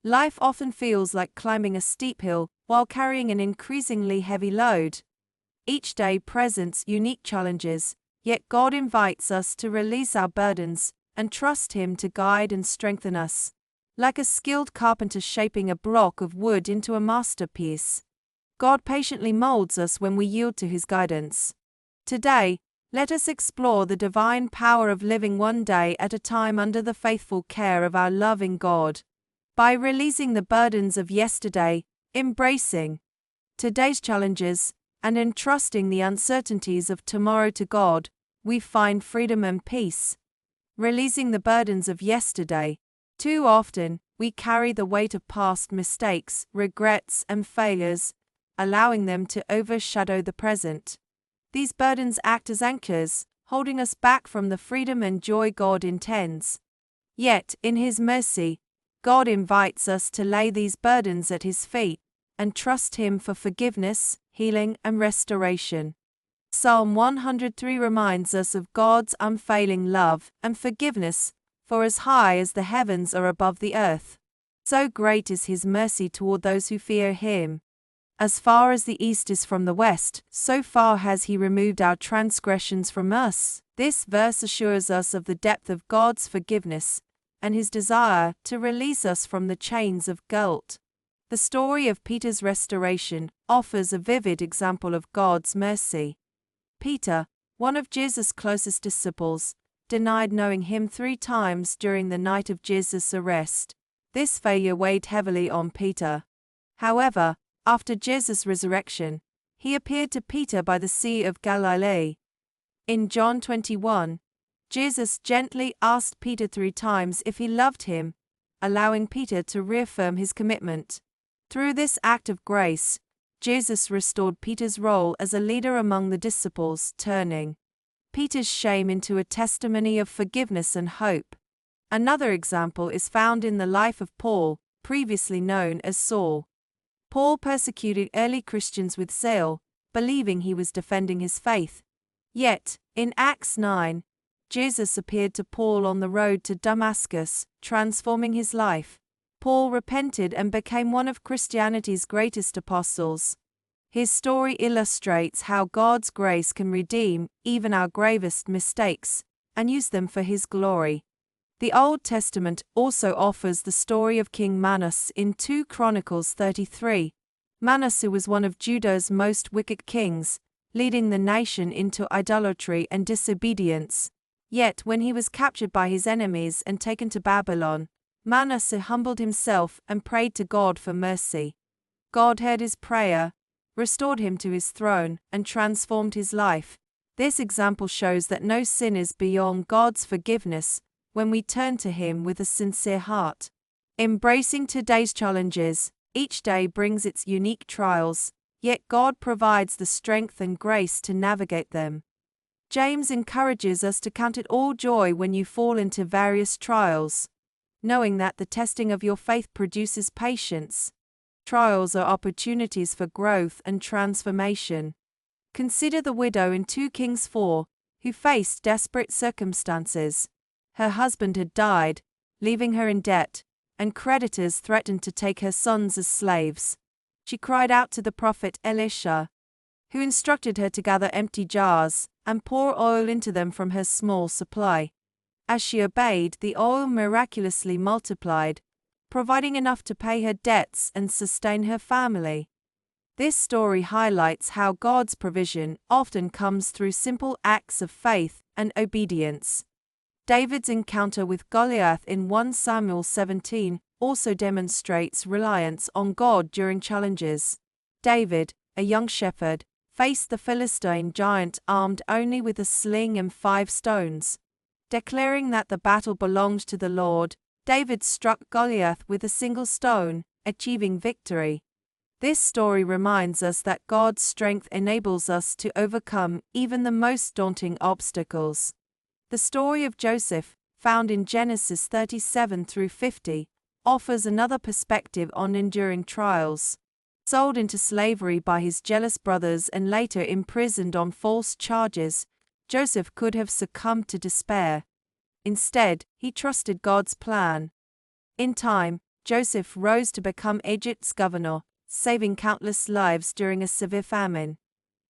Life often feels like climbing a steep hill while carrying an increasingly heavy load. Each day presents unique challenges, yet God invites us to release our burdens and trust Him to guide and strengthen us. Like a skilled carpenter shaping a block of wood into a masterpiece, God patiently molds us when we yield to His guidance. Today, let us explore the divine power of living one day at a time under the faithful care of our loving God. By releasing the burdens of yesterday, embracing today's challenges, and entrusting the uncertainties of tomorrow to God, we find freedom and peace. Releasing the burdens of yesterday. Too often, we carry the weight of past mistakes, regrets, and failures, allowing them to overshadow the present. These burdens act as anchors, holding us back from the freedom and joy God intends. Yet, in His mercy, God invites us to lay these burdens at His feet and trust Him for forgiveness, healing, and restoration. Psalm 103 reminds us of God's unfailing love and forgiveness, for as high as the heavens are above the earth, so great is His mercy toward those who fear Him. As far as the east is from the west, so far has He removed our transgressions from us. This verse assures us of the depth of God's forgiveness and His desire to release us from the chains of guilt. The story of Peter's restoration offers a vivid example of God's mercy. Peter, one of Jesus' closest disciples, denied knowing Him 3 times during the night of Jesus' arrest. This failure weighed heavily on Peter. However, after Jesus' resurrection, He appeared to Peter by the Sea of Galilee. In John 21, Jesus gently asked Peter 3 times if he loved him, allowing Peter to reaffirm his commitment. Through this act of grace, Jesus restored Peter's role as a leader among the disciples, turning Peter's shame into a testimony of forgiveness and hope. Another example is found in the life of Paul, previously known as Saul. Paul persecuted early Christians with zeal, believing he was defending his faith. Yet, in Acts 9, Jesus appeared to Paul on the road to Damascus, transforming his life. Paul repented and became one of Christianity's greatest apostles. His story illustrates how God's grace can redeem even our gravest mistakes and use them for His glory. The Old Testament also offers the story of King Manasseh in 2 Chronicles 33. Manasseh was one of Judah's most wicked kings, leading the nation into idolatry and disobedience. Yet when he was captured by his enemies and taken to Babylon, Manasseh humbled himself and prayed to God for mercy. God heard his prayer, restored him to his throne, and transformed his life. This example shows that no sin is beyond God's forgiveness when we turn to Him with a sincere heart. Embracing today's challenges, each day brings its unique trials, yet God provides the strength and grace to navigate them. James encourages us to count it all joy when you fall into various trials, knowing that the testing of your faith produces patience. Trials are opportunities for growth and transformation. Consider the widow in 2 Kings 4, who faced desperate circumstances. Her husband had died, leaving her in debt, and creditors threatened to take her sons as slaves. She cried out to the prophet Elisha, who instructed her to gather empty jars and pour oil into them from her small supply. As she obeyed, the oil miraculously multiplied, providing enough to pay her debts and sustain her family. This story highlights how God's provision often comes through simple acts of faith and obedience. David's encounter with Goliath in 1 Samuel 17 also demonstrates reliance on God during challenges. David, a young shepherd, faced the Philistine giant armed only with a sling and 5 stones. Declaring that the battle belonged to the Lord, David struck Goliath with a single stone, achieving victory. This story reminds us that God's strength enables us to overcome even the most daunting obstacles. The story of Joseph, found in Genesis 37 through 50, offers another perspective on enduring trials. Sold into slavery by his jealous brothers and later imprisoned on false charges, Joseph could have succumbed to despair. Instead, he trusted God's plan. In time, Joseph rose to become Egypt's governor, saving countless lives during a severe famine.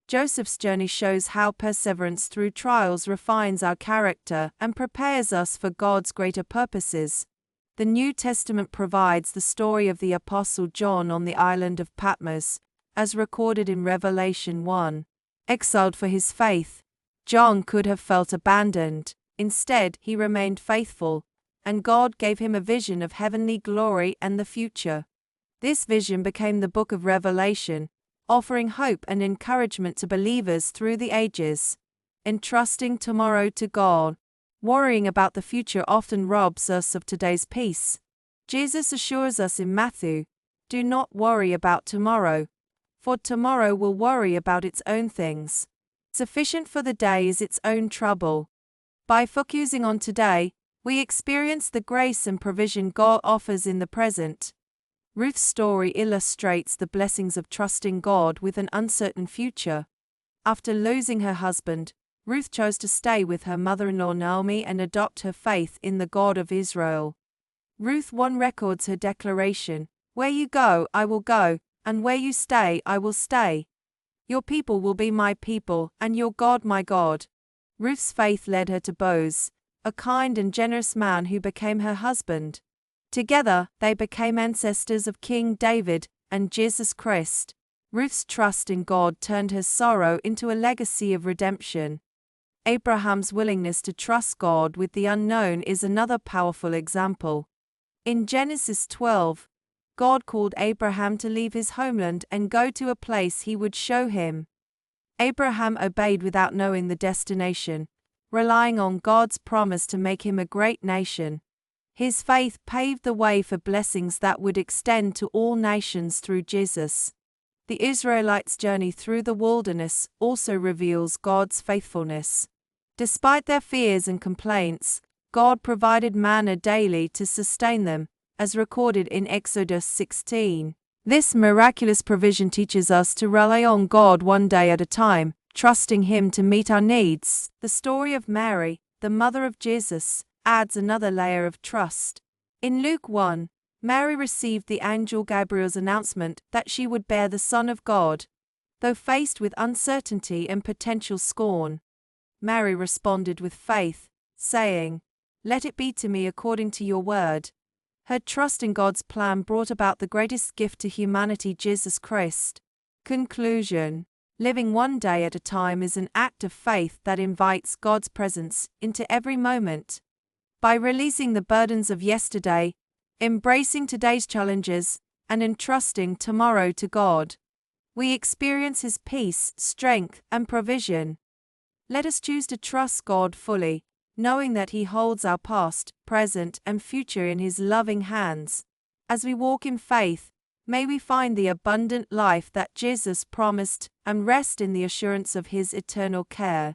Joseph's journey shows how perseverance through trials refines our character and prepares us for God's greater purposes. The New Testament provides the story of the Apostle John on the island of Patmos, as recorded in Revelation 1. Exiled for his faith, John could have felt abandoned. Instead, he remained faithful, and God gave him a vision of heavenly glory and the future. This vision became the book of Revelation, offering hope and encouragement to believers through the ages. Entrusting tomorrow to God. Worrying about the future often robs us of today's peace. Jesus assures us in Matthew, "Do not worry about tomorrow, for tomorrow will worry about its own things. Sufficient for the day is its own trouble." By focusing on today, we experience the grace and provision God offers in the present. Ruth's story illustrates the blessings of trusting God with an uncertain future. After losing her husband, Ruth chose to stay with her mother-in-law Naomi and adopt her faith in the God of Israel. Ruth 1 records her declaration, "Where you go, I will go, and where you stay, I will stay. Your people will be my people, and your God my God." Ruth's faith led her to Boaz, a kind and generous man who became her husband. Together, they became ancestors of King David and Jesus Christ. Ruth's trust in God turned her sorrow into a legacy of redemption. Abraham's willingness to trust God with the unknown is another powerful example. In Genesis 12, God called Abraham to leave his homeland and go to a place he would show him. Abraham obeyed without knowing the destination, relying on God's promise to make him a great nation. His faith paved the way for blessings that would extend to all nations through Jesus. The Israelites' journey through the wilderness also reveals God's faithfulness. Despite their fears and complaints, God provided manna daily to sustain them, as recorded in Exodus 16. This miraculous provision teaches us to rely on God one day at a time, trusting Him to meet our needs. The story of Mary, the mother of Jesus, adds another layer of trust. In Luke 1, Mary received the angel Gabriel's announcement that she would bear the Son of God. Though faced with uncertainty and potential scorn, Mary responded with faith, saying, "Let it be to me according to your word." Her trust in God's plan brought about the greatest gift to humanity, Jesus Christ. Conclusion: living one day at a time is an act of faith that invites God's presence into every moment. By releasing the burdens of yesterday, embracing today's challenges, and entrusting tomorrow to God, we experience His peace, strength, and provision. Let us choose to trust God fully, knowing that He holds our past, present, and future in His loving hands. As we walk in faith, may we find the abundant life that Jesus promised and rest in the assurance of His eternal care.